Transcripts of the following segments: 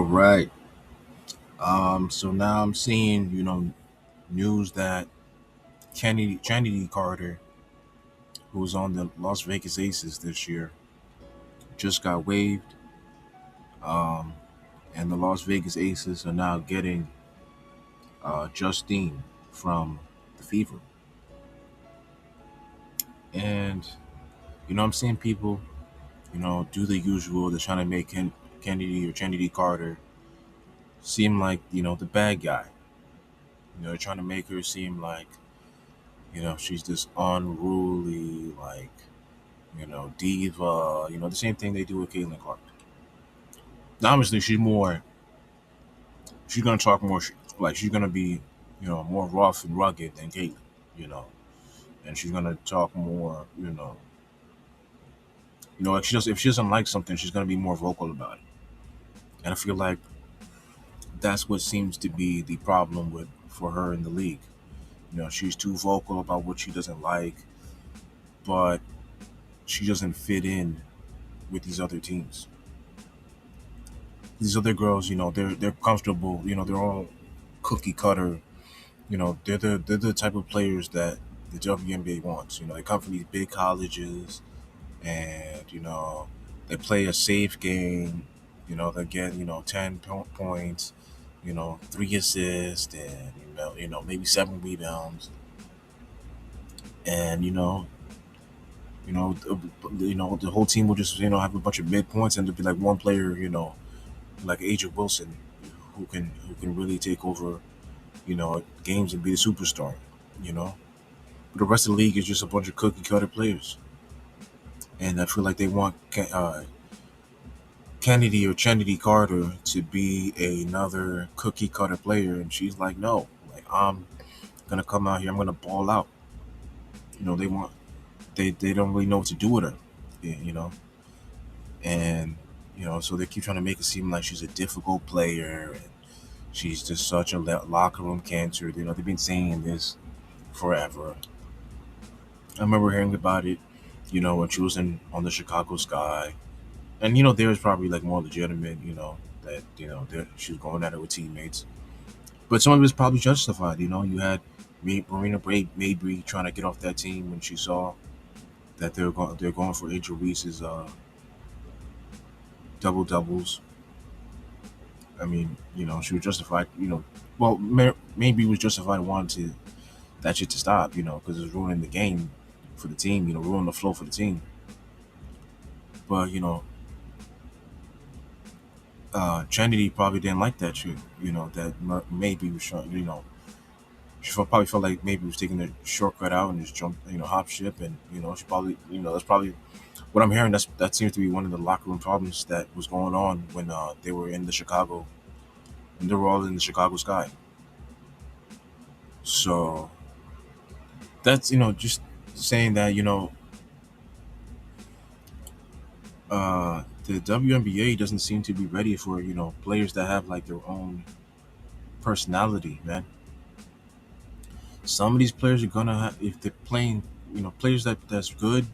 All right. So now I'm seeing, news that Kennedy Carter, who was on the Las Vegas Aces this year, just got waived. Um, and the Las Vegas Aces are now getting Justine from the Fever. And, I'm seeing people, do the usual. They're trying to make Kennedy or Kennedy Carter seem like, the bad guy. They're trying to make her seem like, she's this unruly, like, diva, the same thing they do with Caitlin Clark. Now, obviously, she's gonna talk more, like she's gonna be, more rough and rugged than Caitlin, you know, and she's gonna talk more, like if she doesn't like something, she's gonna be more vocal about it. And I feel like that's what seems to be the problem with for her in the league. She's too vocal about what she doesn't like, but she doesn't fit in with these other teams. These other girls, they're comfortable. They're all cookie cutter. They're the type of players that the WNBA wants. They come from these big colleges, and they play a safe game. They get 10 points, three assists, and maybe 7 rebounds, and the whole team will just have a bunch of midpoints, and there'll be like one player, like Aja Wilson, who can really take over games and be the superstar. You know, but the rest of the league is just a bunch of cookie cutter players, and I feel like they want Kennedy or Chennedy Carter to be another cookie cutter player, and she's like, no, like I'm gonna come out here, I'm gonna ball out. They want they don't really know what to do with her, and so they keep trying to make it seem like she's a difficult player and she's just such a locker room cancer. They've been saying this forever. I remember hearing about it, when she was on the Chicago Sky, and there's probably like more legitimate, that she was going at it with teammates, but some of it's probably justified. You had Marina Mabry trying to get off that team when she saw that they're going for Angel Reese's double doubles. I mean, she was justified. Well, Mabry was justified wanting that shit to stop. Because it was ruining the game for the team. Ruining the flow for the team. But Chennedy probably didn't like that shit. That maybe was trying. She probably felt like maybe was taking a shortcut out and just jump, hop ship, and she probably, that's probably what I'm hearing. That seems to be one of the locker room problems that was going on when they were in the Chicago, when they were all in the Chicago Sky. So that's just saying that the WNBA doesn't seem to be ready for players that have like their own personality, man. Some of these players are gonna have, if they're playing, players that's good,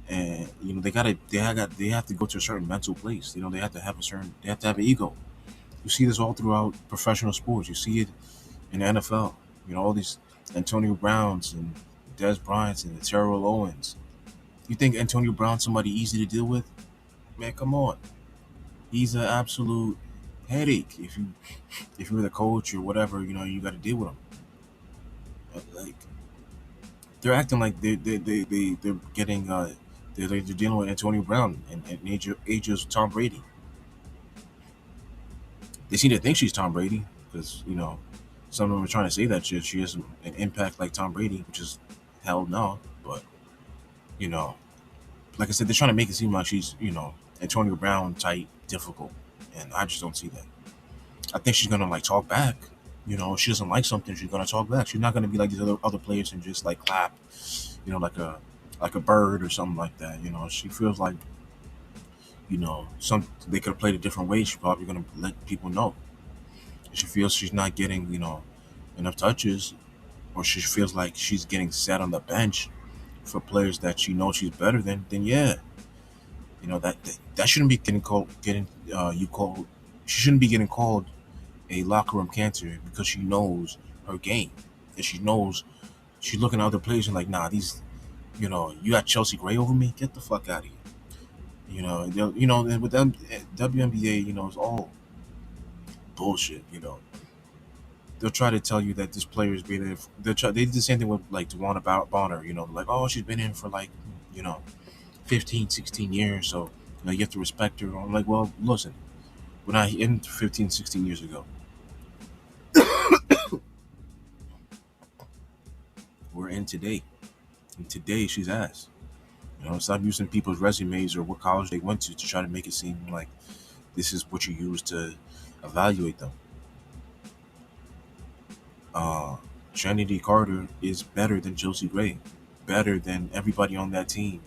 and they have to go to a certain mental place. They have to have an ego. You see this all throughout professional sports. You see it in the NFL. All these Antonio Browns and Des Bryants and Terrell Owens. You think Antonio Brown's somebody easy to deal with? Man, come on. He's an absolute headache. If you're the coach or whatever, you got to deal with him. Like they're acting like they're getting they're dealing with Antonio Brown and ages Tom Brady. They seem to think she's Tom Brady because some of them are trying to say that she has an impact like Tom Brady, which is hell no. But you know, like I said, they're trying to make it seem like she's Antonio Brown type difficult, and I just don't see that. I think she's gonna like talk back. If she doesn't like something, she's gonna talk back. She's not gonna be like these other players and just like clap, like a bird or something like that. She feels like some they could have played a different way. She's probably gonna let people know. If she feels she's not getting enough touches, or she feels like she's getting sat on the bench for players that she knows she's better than, then yeah, that shouldn't be getting called, you called she shouldn't be getting called a locker room cancer because she knows her game and she knows she's looking at other players and like, nah, these, you got Chelsea Gray over me. Get the fuck out of here. And with them WNBA, it's all bullshit. They'll try to tell you that this player has been in. They did the same thing with like Tawana Bonner. Like, oh, she's been in for like, you know 15, 16 years, so you have to respect her. I'm like, well, listen, when I in 15, 16 years ago, we're in today. And today, she's ass. Stop using people's resumes or what college they went to try to make it seem like this is what you use to evaluate them. Uh, Chennedy Carter is better than Josie Gray, better than everybody on that team,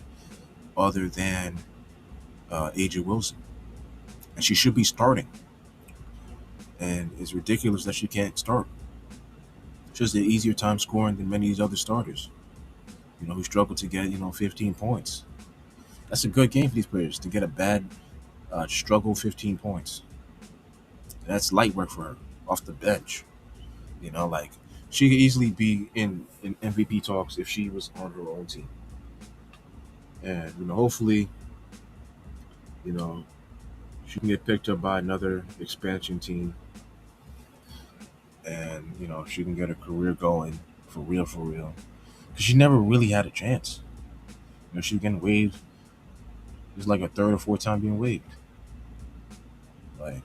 other than AJ Wilson, and she should be starting. And it's ridiculous that she can't start. She has an easier time scoring than many of these other starters. Who struggle to get 15 points. That's a good game for these players to get a bad struggle 15 points. That's light work for her off the bench. Like she could easily be in MVP talks if she was on her own team. And hopefully, you know, she can get picked up by another expansion team, and she can get her career going for real, for real. Because she never really had a chance. She getting waived. It's like a third or fourth time being waived. Like,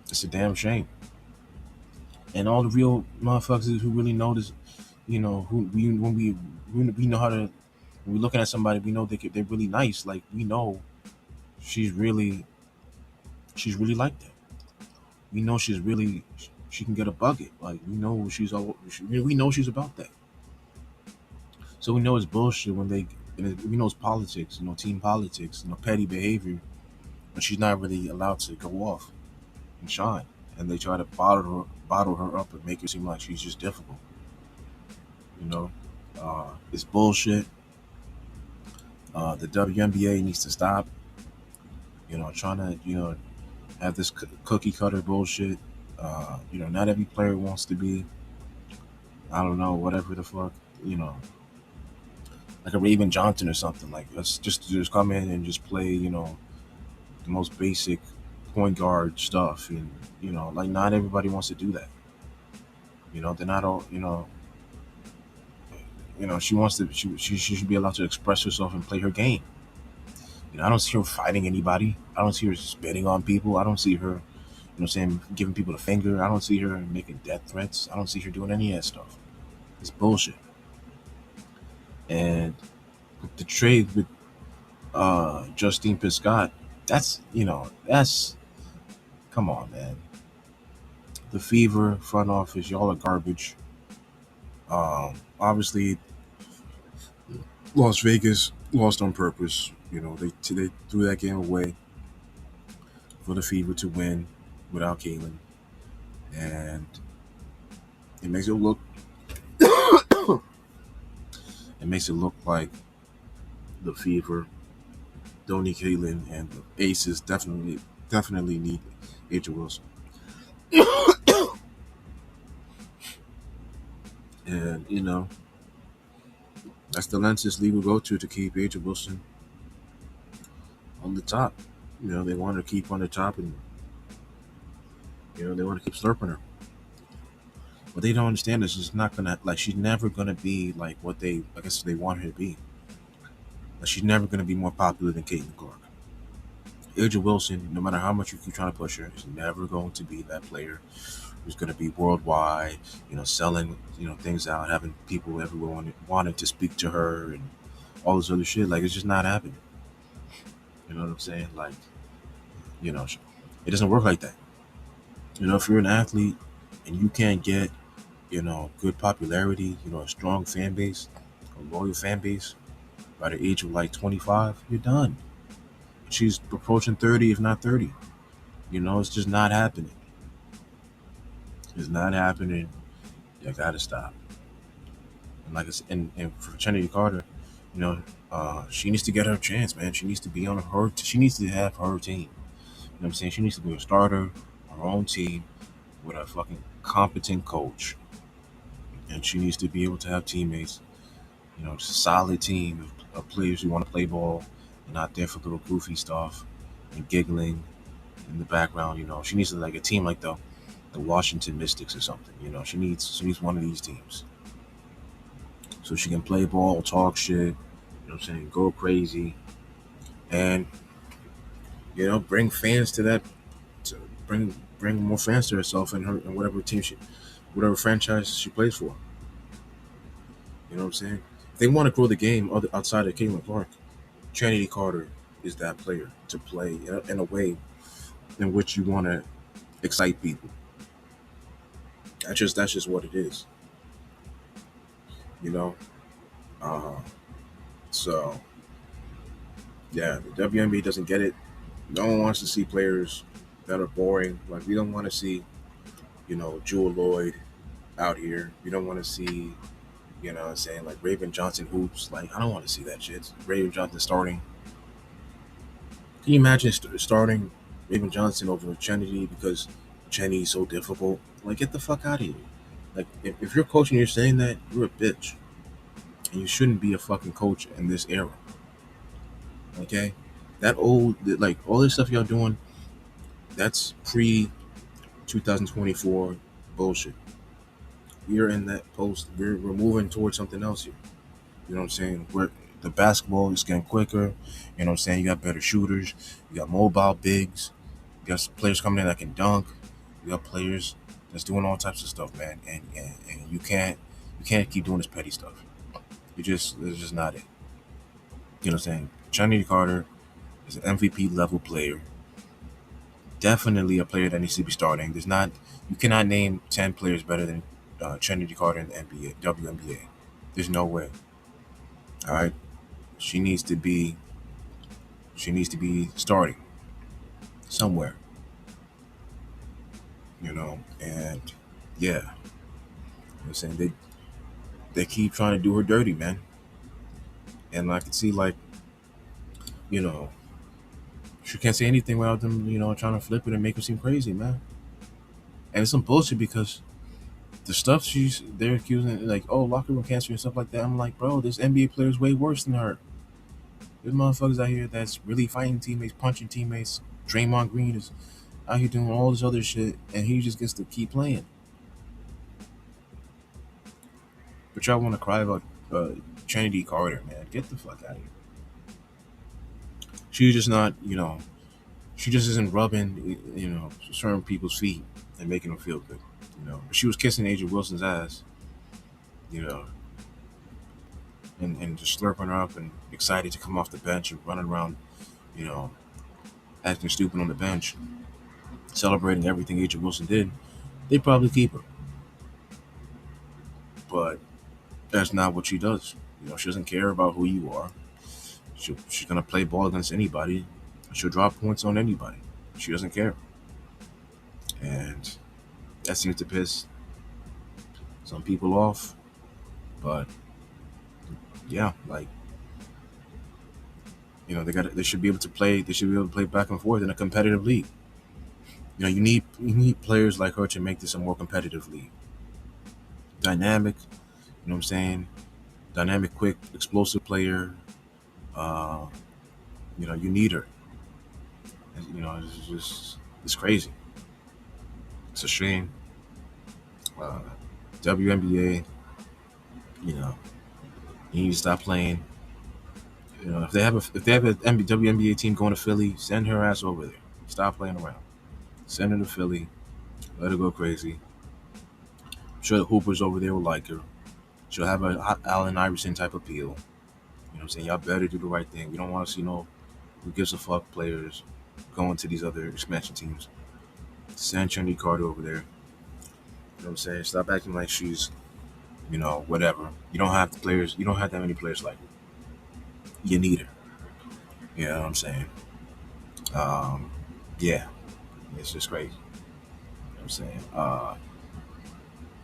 it's a damn shame. And all the real motherfuckers who really know this, who we know how to, when we're looking at somebody, we know they're really nice. Like, we know she's really like that. We know she can get a bucket. Like, we know we know she's about that. So we know it's bullshit when we know it's politics, team politics, petty behavior, but she's not really allowed to go off and shine. And they try to bottle her up and make it seem like she's just difficult. You know, it's bullshit. The WNBA needs to stop. Trying to have this cookie cutter bullshit. Not every player wants to be. I don't know, whatever the fuck. Like a Raven Johnson or something. Like, let's just come in and just play. The most basic point guard stuff, and like, not everybody wants to do that. They're not all. She wants to. She should be allowed to express herself and play her game. I don't see her fighting anybody. I don't see her spitting on people. I don't see her, saying, giving people the finger. I don't see her making death threats. I don't see her doing any of that stuff. It's bullshit. And the trade with Justine Piscott, that's come on, man. The Fever front office, y'all are garbage. Obviously, Las Vegas lost on purpose. They threw that game away for the Fever to win without Kalen, and it makes it look like the Fever don't need Kalen, and the Aces definitely need AJ Wilson. And that's the lenses league will go to keep AJ Wilson on the top. They want to keep on the top, and they want to keep slurping her. But they don't understand this. It's not gonna, like, she's never gonna be like what I guess they want her to be. Like, she's never gonna be more popular than Caitlin Clark. AJ Wilson, no matter how much you keep trying to push her, is never going to be that player who's going to be worldwide, selling, things out, having people everywhere wanting to speak to her and all this other shit. Like, it's just not happening. You know what I'm saying? Like, it doesn't work like that. If you're an athlete and you can't get, good popularity, a strong fan base, a loyal fan base by the age of like 25, you're done. She's approaching 30, if not 30. It's just not happening. It's not happening. You gotta stop. And like I said, and for Chennedy Carter, she needs to get her chance, man. She needs to be on her. She needs to have her team. You know what I'm saying? She needs to be a starter on her own team with a fucking competent coach, and she needs to be able to have teammates. Just a solid team of players who want to play ball and not there for little goofy stuff and giggling in the background. She needs like a team like the Washington Mystics or something. She needs one of these teams so she can play ball, talk shit. What I'm saying, go crazy, and bring fans to that. To bring more fans to herself and her and whatever franchise she plays for. You know what I'm saying? If they want to grow the game outside of Caitlin Clark, Chennedy Carter is that player to play in a way in which you want to excite people. That's just what it is. You know. Uh, so yeah, the WNBA doesn't get it. No one wants to see players that are boring. Like we don't want to see, Jewel Lloyd out here. We don't want to see, what I'm saying, like Raven Johnson hoops. Like I don't want to see that shit. Raven Johnson starting. Can you imagine starting Raven Johnson over Chennedy because Chennedy's so difficult? Like get the fuck out of here. Like if you're coaching, you're saying that you're a bitch, and you shouldn't be a fucking coach in this era. Okay, like all this stuff y'all doing, that's pre 2024 bullshit. We're in that post. We're moving towards something else here. You know what I'm saying? Where the basketball is getting quicker. You know what I'm saying? You got better shooters. You got mobile bigs. You got players coming in that can dunk. You got players that's doing all types of stuff, man. And you can't keep doing this petty stuff. It's just not it. You know what I'm saying? Chennedy Carter is an MVP level player. Definitely a player that needs to be starting. You cannot name 10 players better than Chennedy Carter in the NBA, WNBA. There's no way. All right, she needs to be starting somewhere. And yeah, I'm saying they keep trying to do her dirty, man. And I can see like you know she can't say anything without them trying to flip it and make her seem crazy, man. And it's some bullshit because the stuff they're accusing like locker room cancer and stuff like that. I'm like, bro, this NBA player is way worse than her. There's motherfuckers out here that's really fighting teammates, punching teammates. Draymond Green is out here doing all this other shit, and he just gets to keep playing. But y'all want to cry about Chennedy Carter, man? Get the fuck out of here. She's just not, she just isn't rubbing, certain people's feet and making them feel good. But she was kissing Aja Wilson's ass, you know, and just slurping her up and excited to come off the bench and running around, you know, acting stupid on the bench, celebrating everything Aja Wilson did. They'd probably keep her. But that's not what she does. She doesn't care about who you are. She's gonna play ball against anybody. She'll drop points on anybody. She doesn't care, and that seems to piss some people off. But yeah, like they should be able to play. They should be able to play back and forth in a competitive league. You need players like her to make this a more competitive league. Dynamic, what I'm saying? Dynamic, quick, explosive player. Uh, you need her. It's crazy. It's a shame. Uh, WNBA, you need to stop playing. If they have a WNBA team going to Philly, send her ass over there. Stop playing around. Send her to Philly. Let her go crazy. I'm sure the Hoopers over there will like her. She'll have a Allen Iverson type appeal. You know what I'm saying? Y'all better do the right thing. We don't want to see no who gives a fuck players going to these other expansion teams. Send Chennedy Carter over there. You know what I'm saying? Stop acting like she's, whatever. You don't have the players. You don't have that many players like her. You need her. You know what I'm saying? Um, yeah, it's just crazy. You know what I'm saying?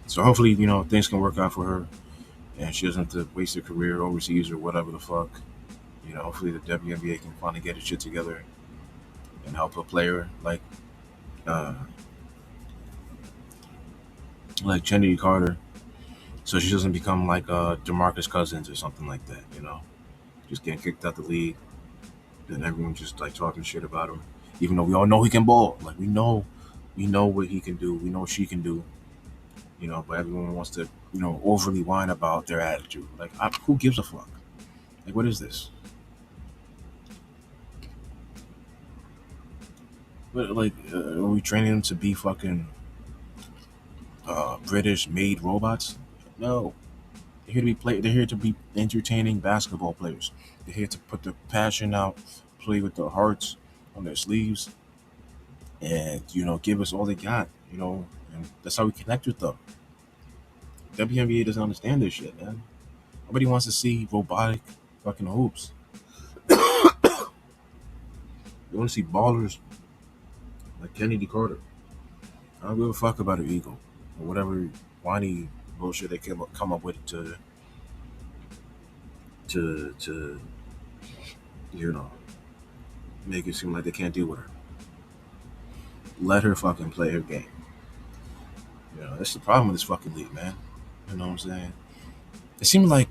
So hopefully, things can work out for her, and she doesn't have to waste her career overseas or whatever the fuck. Hopefully the WNBA can finally get its shit together and help a player like like Chennedy Carter, so she doesn't become like DeMarcus Cousins or something like that. Just getting kicked out the league, and everyone just like talking shit about him, even though we all know he can ball. Like we know what he can do. We know what she can do. But everyone wants to overly whine about their attitude. Like, who gives a fuck? Like, what is this? But like, are we training them to be fucking British made robots? No, they're here to be They're here to be entertaining basketball players. They're here to put their passion out, play with their hearts on their sleeves, and give us all they got. And that's how we connect with them. WNBA doesn't understand this shit, man. Nobody wants to see robotic fucking hoops. They want to see ballers like Kennedy Carter. I don't give a fuck about her ego or whatever whiny bullshit they come up with to you know make it seem like they can't deal with her. Let her fucking play her game. That's the problem with this fucking league, man. You know what I'm saying? It seems like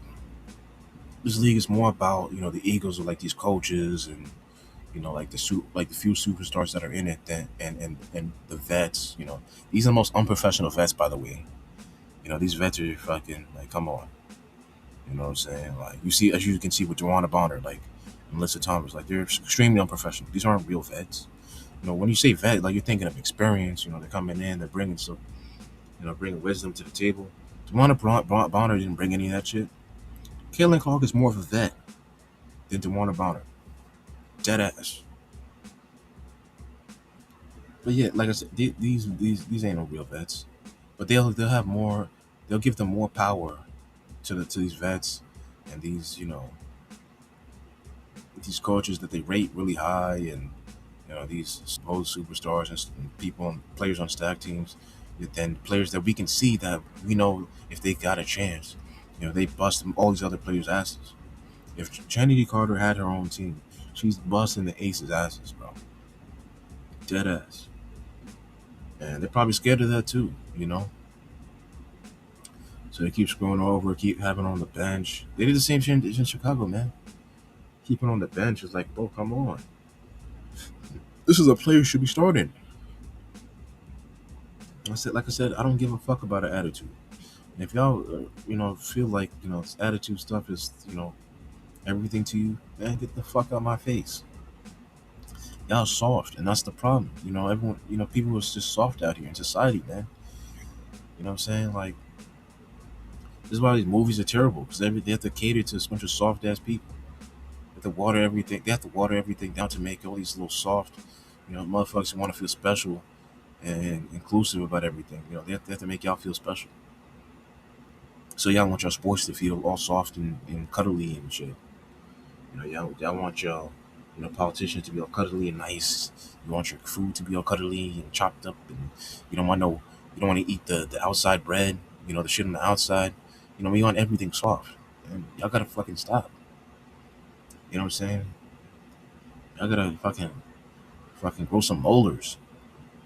this league is more about the egos of like these coaches and like the few superstars that are in it than and the vets. These are the most unprofessional vets, by the way. These vets are fucking like, come on. You know what I'm saying? Like, as you can see with Dewana Bonner, like Melissa Thomas, like they're extremely unprofessional. These aren't real vets. When you say vet, like you're thinking of experience. They're coming in, they're bringing some, bringing wisdom to the table. Dewana Bonner didn't bring any of that shit. Caitlin Clark is more of a vet than Dewana Bonner. Dead ass. But yeah, like I said, these ain't no real vets. But they'll have more. They'll give them more power to these vets and these coaches that they rate really high, and these supposed superstars and people and players on stack teams, then players that we can see that we know if they got a chance, they bust all these other players' asses. If Chennedy Carter had her own team, she's busting the aces' asses, bro. Dead ass. And they're probably scared of that too. So they keep screwing over, keep having her on the bench. They did the same shit in Chicago, man. Keeping on the bench is like, bro, come on. This is a player who should be starting. Like I said, I don't give a fuck about her attitude. And if y'all, feel like this attitude stuff is everything to you, man, get the fuck out my face. Y'all soft, and that's the problem. Everyone, people are just soft out here in society, man. You know what I'm saying? Like, this is why these movies are terrible because they have to cater to a bunch of soft ass people. They have to water everything. They have to water everything down to make all these little soft, motherfuckers who want to feel special and inclusive about everything. They have to make y'all feel special. So y'all want your sports to feel all soft and cuddly and shit. Y'all want your politicians to be all cuddly and nice. You want your food to be all cuddly and chopped up, and you don't want no you don't want to eat the outside bread. The shit on the outside. We want everything soft. And y'all gotta fucking stop. You know what I'm saying? Y'all gotta fucking grow some molars,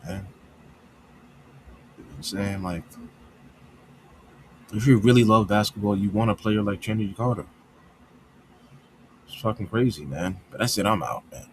man. You know what I'm saying? Like, if you really love basketball, you want a player like Chennedy Carter. It's fucking crazy, man. But that's it. I'm out, man.